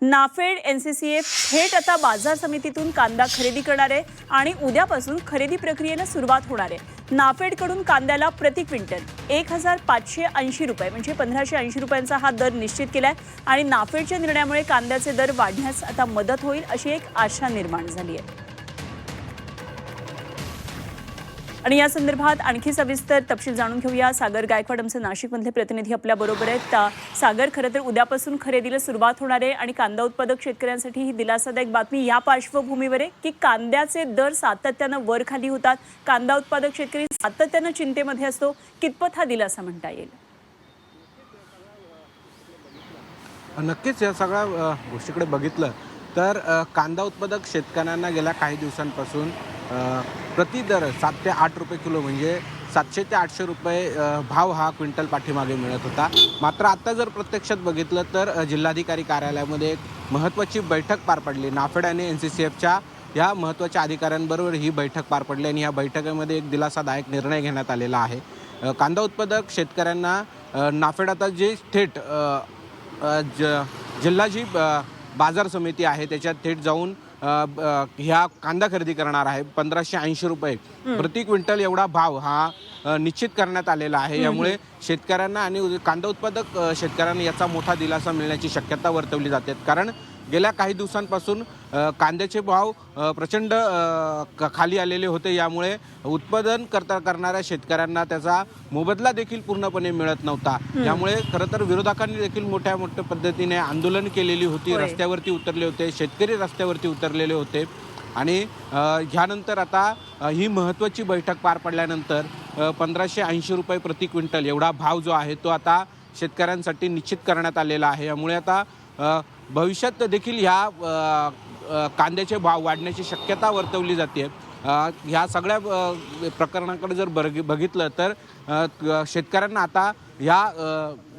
NAFED NCCF थेट आता बाजार समितीतून कांदा खरेदी करणार आहे आणि उद्यापासून खरेदी प्रक्रियेला सुरुवात होणार आहे। नाफेडकडून कांद्याला प्रति क्विंटल 1580 रुपये म्हणजे 1580 रुपयांचा हा दर निश्चित केलाय आणि नाफेडच्या निर्णयामुळे कांद्याचे दर वाढण्यास आता मदत होईल अशी एक आशा निर्माण झाली आहे। आणि या संदर्भात आणखी सविस्तर तपशील जाणून घेऊया। सागर गायकवाड आमचे नाशिकमधले प्रतिनिधी आपल्या बरोबर आहेत। सागर, खरं तर उद्यापासून खरेदीला सुरुवात होणार आहे आणि कांदा उत्पादक शेतकऱ्यांसाठी ही दिलासादायक बातमी या पार्श्वभूमीवर आहे की कांद्याचे दर सातत्यानं वर खाली होतात। कांदा उत्पादक शेतकरी सातत्यानं चिंतेमध्ये असतो। कितपत हा दिलासा म्हणता येईल? नक्कीच या सगळ्या गोष्टीकडे बघितलं तर कांदा उत्पादक शेतकऱ्यांना गेल्या काही दिवसांपासून प्रति दर 7 ते 8 रुपये किलो म्हणजे 700 ते 800 रुपये भाव हा क्विंटल पाठीमागे मिळत होता। मात्र आता जर प्रत्यक्षात बघितलं तर जिल्हाधिकारी कार्यालयामध्ये एक महत्त्वाची बैठक पार पडली। नाफेड आणि एनसीसीएफच्या या महत्त्वाच्या अधिकाऱ्यांबरोबर ही बैठक पार पडली आणि या बैठकीमध्ये एक दिलासादायक निर्णय घेण्यात आलेला आहे। कांदा उत्पादक शेतकऱ्यांना नाफेड आता जे थेट जिल्हा जी बाजार समिती आहे त्याच्यात थेट जाऊन ह्या कांदा खरेदी करणार आहे। 1580 रुपये प्रति क्विंटल एवढा भाव हा निश्चित करण्यात आलेला आहे। यामुळे शेतकऱ्यांना आणि कांदा उत्पादक शेतकऱ्यांना याचा मोठा दिलासा मिळण्याची शक्यता वर्तवली जाते। कारण गेल्या काही दिवसांपासून कांद्याचे भाव प्रचंड खाली आलेले होते। यामुळे उत्पादन करणाऱ्या शेतकऱ्यांना त्याचा मोबदला देखील पूर्णपणे मिळत नव्हता। यामुळे खरं तर विरोधकांनी देखील मोठ्या पद्धतीने आंदोलन केलेली होती, रस्त्यावरती उतरले होते, शेतकरी रस्त्यावरती उतरलेले होते। आणि ह्यानंतर आता ही महत्त्वाची बैठक पार पडल्यानंतर 1580 रुपये प्रति क्विंटल एवढा भाव जो आहे तो आता शेतकऱ्यांसाठी निश्चित करण्यात आलेला आहे। यामुळे आता भविष्यात देखील ह्या कांद्याचे भाव वाढण्याची शक्यता वर्तवली जाते। ह्या सगळ्या प्रकरणाकडे जर बघितलं तर शेतकऱ्यांना आता ह्या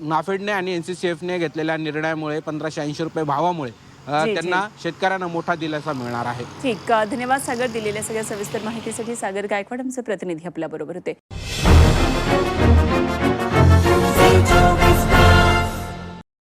नाफेडने आणि एनसीसीएफने घेतलेल्या निर्णयामुळे 1580 रुपये भावामुळे त्यांना शेतकऱ्यांना मोठा दिलासा मिळणार आहे। ठीक, धन्यवाद सागर, दिलेल्या सगळ्या सविस्तर माहितीसाठी। सागर गायकवाड आमचे प्रतिनिधी आपल्या बरोबर होते।